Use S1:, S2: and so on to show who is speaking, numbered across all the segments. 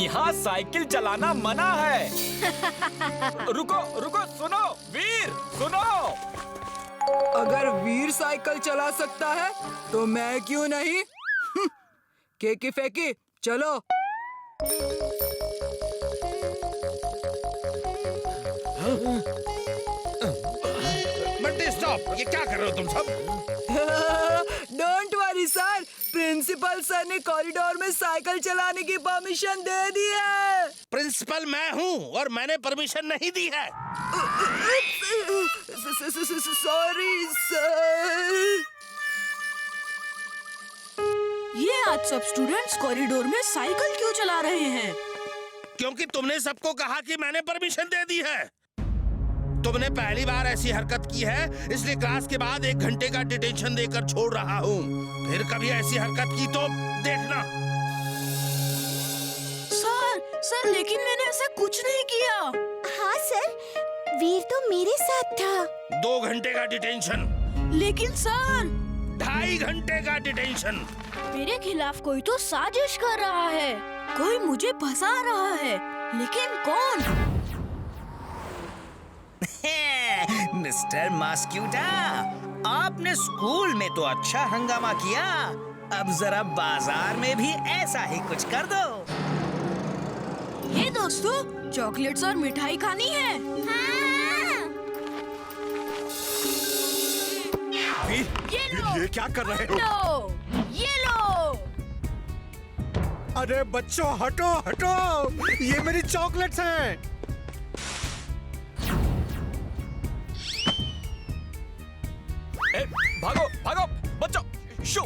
S1: यहाँ साइकिल चलाना मना है। रुको रुको, सुनो वीर, सुनो।
S2: अगर वीर साइकिल चला सकता है तो मैं क्यों नहीं? केकी फेंकी, चलो।
S3: बंटी स्टॉप, ये क्या कर रहे हो तुम सब?
S2: Don't worry sir, principal sir ने कॉरिडोर में साइकिल चलाने की परमिशन दे दी है।
S3: प्रिंसिपल मैं हूँ और मैंने परमिशन नहीं दी है।
S2: Sorry sir.
S4: ये आज सब स्टूडेंट्स कॉरिडोर में साइकिल क्यों चला रहे हैं?
S3: क्योंकि तुमने सबको कहा कि मैंने परमिशन दे दी है। तुमने पहली बार ऐसी हरकत की है, इसलिए क्लास के बाद 1 घंटे का डिटेंशन देकर छोड़ रहा हूँ। फिर कभी ऐसी हरकत की तो देखना।
S4: सर लेकिन मैंने ऐसा कुछ नहीं किया।
S5: हाँ सर, वीर तो मेरे साथ था।
S3: 2 घंटे का डिटेंशन।
S4: लेकिन सर
S3: 2.5 घंटे का डिटेंशन।
S4: मेरे खिलाफ कोई तो साजिश कर रहा है, कोई मुझे फंसा रहा है, लेकिन कौन?
S6: मिस्टर मस्क्यूटा, आपने स्कूल में तो अच्छा हंगामा किया, अब जरा बाजार में भी ऐसा ही कुछ कर दो।
S4: ये दोस्तों, चॉकलेट्स और मिठाई खानी है।
S5: हाँ।
S7: ये क्या कर रहे हो?
S4: लो, ये लो।
S7: अरे बच्चों हटो हटो, ये मेरी चॉकलेट्स हैं।
S1: भागो भागो बच्चों, शू,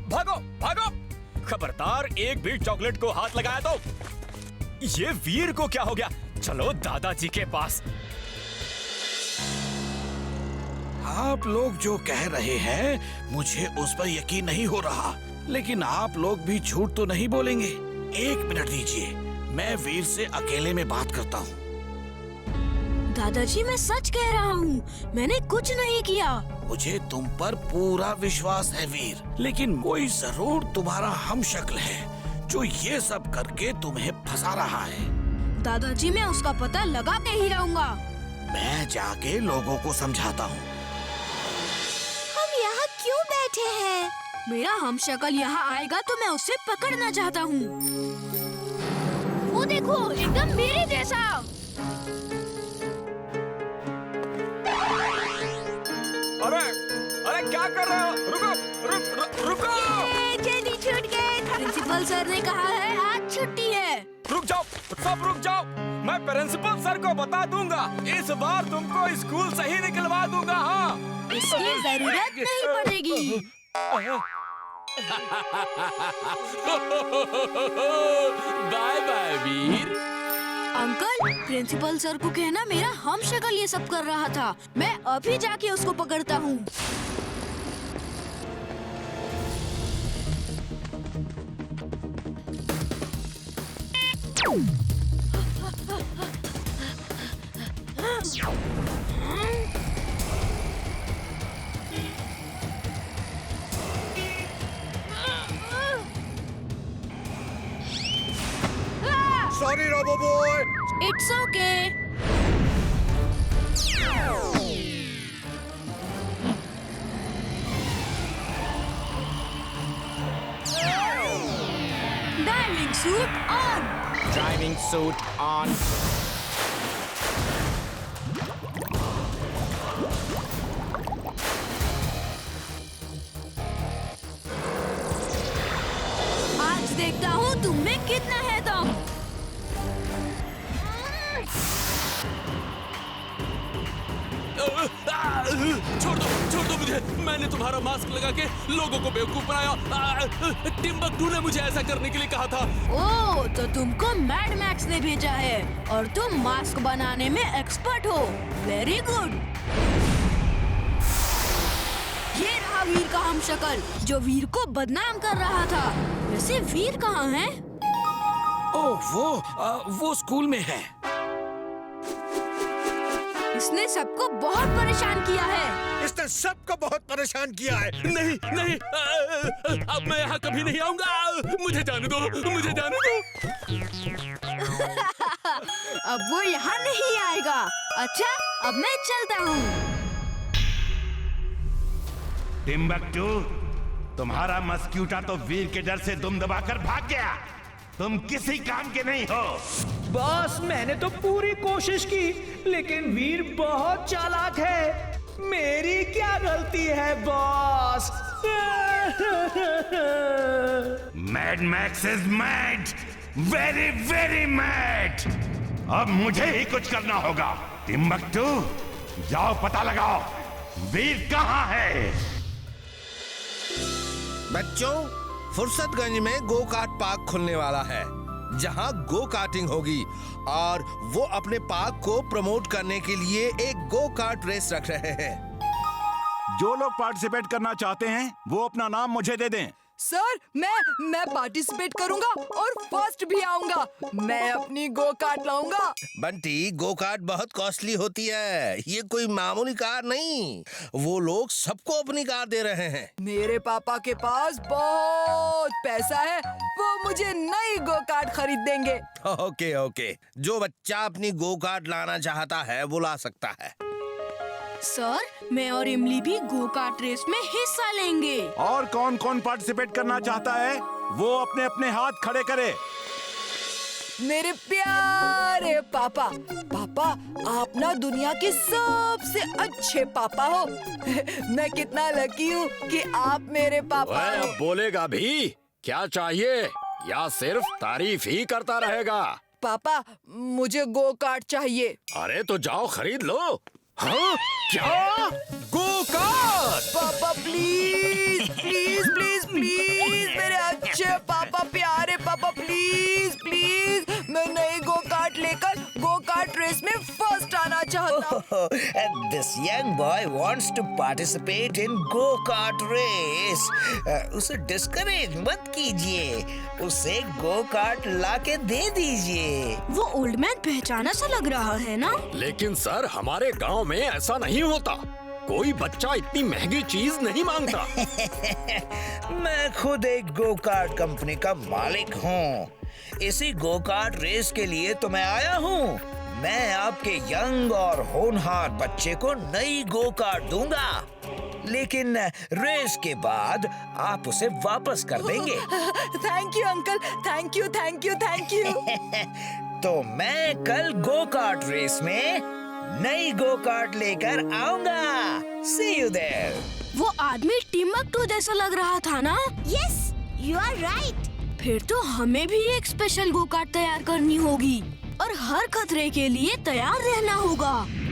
S1: भागो भागो। खबरदार, एक भी चॉकलेट को हाथ लगाया तो। ये वीर को क्या हो गया? चलो दादाजी के पास।
S8: आप लोग जो कह रहे हैं मुझे उस पर यकीन नहीं हो रहा, लेकिन आप लोग भी झूठ तो नहीं बोलेंगे। 1 मिनट दीजिए, मैं वीर से अकेले में बात करता हूँ।
S4: दादाजी मैं सच कह रहा हूँ, मैंने कुछ नहीं किया।
S8: मुझे तुम पर पूरा विश्वास है वीर, लेकिन कोई जरूर तुम्हारा हमशक्ल है जो ये सब करके तुम्हें फंसा रहा है।
S4: दादाजी मैं उसका पता लगा के ही रहूँगा।
S8: मैं जाके लोगों को समझाता हूँ।
S5: हम यहाँ क्यों बैठे हैं?
S4: मेरा हमशक्ल यहाँ आएगा तो मैं उसे पकड़ना चाहता हूँ। वो देखो, एकदम मेरे जैसा।
S1: अरे अरे क्या कर रहे हो? रुको।
S5: जल्दी छूट गए।
S4: प्रिंसिपल सर ने कहा है आज छुट्टी है।
S1: रुक जाओ, सब रुक जाओ। मैं प्रिंसिपल सर को बता दूंगा, इस बार तुमको स्कूल से ही निकलवा दूंगा। हाँ,
S4: इसकी जरूरत नहीं पड़ेगी।
S1: बाय बाय वीर।
S4: अंकल, प्रिंसिपल सर को कहना मेरा हमशक्ल ये सब कर रहा था। मैं अभी जाके उसको पकड़ता हूँ।
S7: Sorry robo boy.
S4: It's okay. Diving suit on.
S1: Driving suit on.
S4: आज देखता हूँ तुम में कितना है दम।
S9: छोड़ दो मुझे। मैंने तुम्हारा मास्क लगा के लोगों को बेवकूफ बनाया। टिम्बकटू ने मुझे ऐसा करने के लिए कहा था।
S4: ओह, तो तुमको मैड मैक्स ने भेजा है और तुम मास्क बनाने में एक्सपर्ट हो। Very good. ये रहा वीर का हमशक्ल जो वीर को बदनाम कर रहा था। वैसे वीर कहाँ है?
S8: ओह वो स्कूल में है।
S4: इसने सबको बहुत परेशान किया है।
S7: इसने सबको बहुत परेशान किया है।
S9: नहीं, अब मैं यहाँ कभी नहीं आऊंगा। मुझे जाने दो, मुझे जाने दो।
S4: अब वो यहाँ नहीं आएगा। अच्छा, अब मैं चलता हूँ।
S3: टिम्बकटू, तुम्हारा मस्क्यूटा तो वीर के डर से दुम दबाकर भाग गया। तुम किसी काम के नहीं हो।
S6: बॉस, मैंने तो पूरी कोशिश की, लेकिन वीर बहुत चालाक है। मेरी क्या गलती है boss?
S3: Mad max is mad, very very mad. अब मुझे ही कुछ करना होगा। टिम्बकटू, जाओ पता लगाओ वीर कहाँ है। बच्चों, फुर्सतगंज में गो कार्ट पार्क खुलने वाला है, जहां गो कार्टिंग होगी, और वो अपने पार्क को प्रमोट करने के लिए एक गो कार्ट रेस रख रहे हैं।
S8: जो लोग पार्टिसिपेट करना चाहते हैं वो अपना नाम मुझे दे दें।
S2: सर, मैं पार्टिसिपेट करूंगा और फर्स्ट भी आऊंगा। मैं अपनी गो कार्ट लाऊंगा।
S3: बंटी, गो कार्ट बहुत कॉस्टली होती है, ये कोई मामूली कार नहीं। वो लोग सबको अपनी कार दे रहे हैं।
S2: मेरे पापा के पास बहुत पैसा है, वो मुझे नई गो कार्ट खरीद देंगे।
S3: ओके ओके, जो बच्चा अपनी गो कार्ट लाना चाहता है वो ला सकता है।
S4: सर, मैं और इमली भी गो कार्ट रेस में हिस्सा लेंगे।
S8: और कौन कौन पार्टिसिपेट करना चाहता है वो अपने अपने हाथ खड़े करे।
S2: मेरे प्यारे पापा, आप ना दुनिया के सबसे अच्छे पापा हो। मैं कितना लकी हूँ कि आप मेरे पापा हो।
S1: अब बोलेगा भी? क्या चाहिए या सिर्फ तारीफ ही करता रहेगा?
S2: पापा, मुझे गो कार्ट चाहिए।
S1: अरे तो जाओ खरीद लो। हाँ? क्या? Go kart?
S2: पापा प्लीज प्लीज प्लीज प्लीज, मेरे अच्छे पापा, प्यारे पापा, प्लीज प्लीज, मैं नई गो कार्ट लेकर गो कार्ट रेस में फर्स्ट आना चाहता हूँ।
S6: This young boy wants to participate in go-kart race. उसे डिस्करेज मत कीजिए, उसे go-kart लाके दे दीजिए।
S4: वो ओल्ड मैन पहचाना सा लग रहा है ना?
S1: लेकिन सर, हमारे गांव में ऐसा नहीं होता। कोई बच्चा इतनी महंगी चीज नहीं मांगता।
S6: मैं खुद एक go-kart कंपनी का मालिक हूँ। इसी go-kart रेस के लिए तो मैं आया हूँ। मैं आपके यंग और होनहार बच्चे को नई गो कार्ट दूंगा, लेकिन रेस के बाद आप उसे वापस कर देंगे।
S2: Thank you uncle, thank you thank you thank you.
S6: तो मैं कल गो कार्ट रेस में नई गो कार्ट लेकर आऊंगा। See you there.
S4: वो आदमी टिम्बकटू जैसा लग रहा था ना?
S5: Yes, you are right.
S4: फिर तो हमें भी एक स्पेशल गो कार्ट तैयार करनी होगी और हर खतरे के लिए तैयार रहना होगा।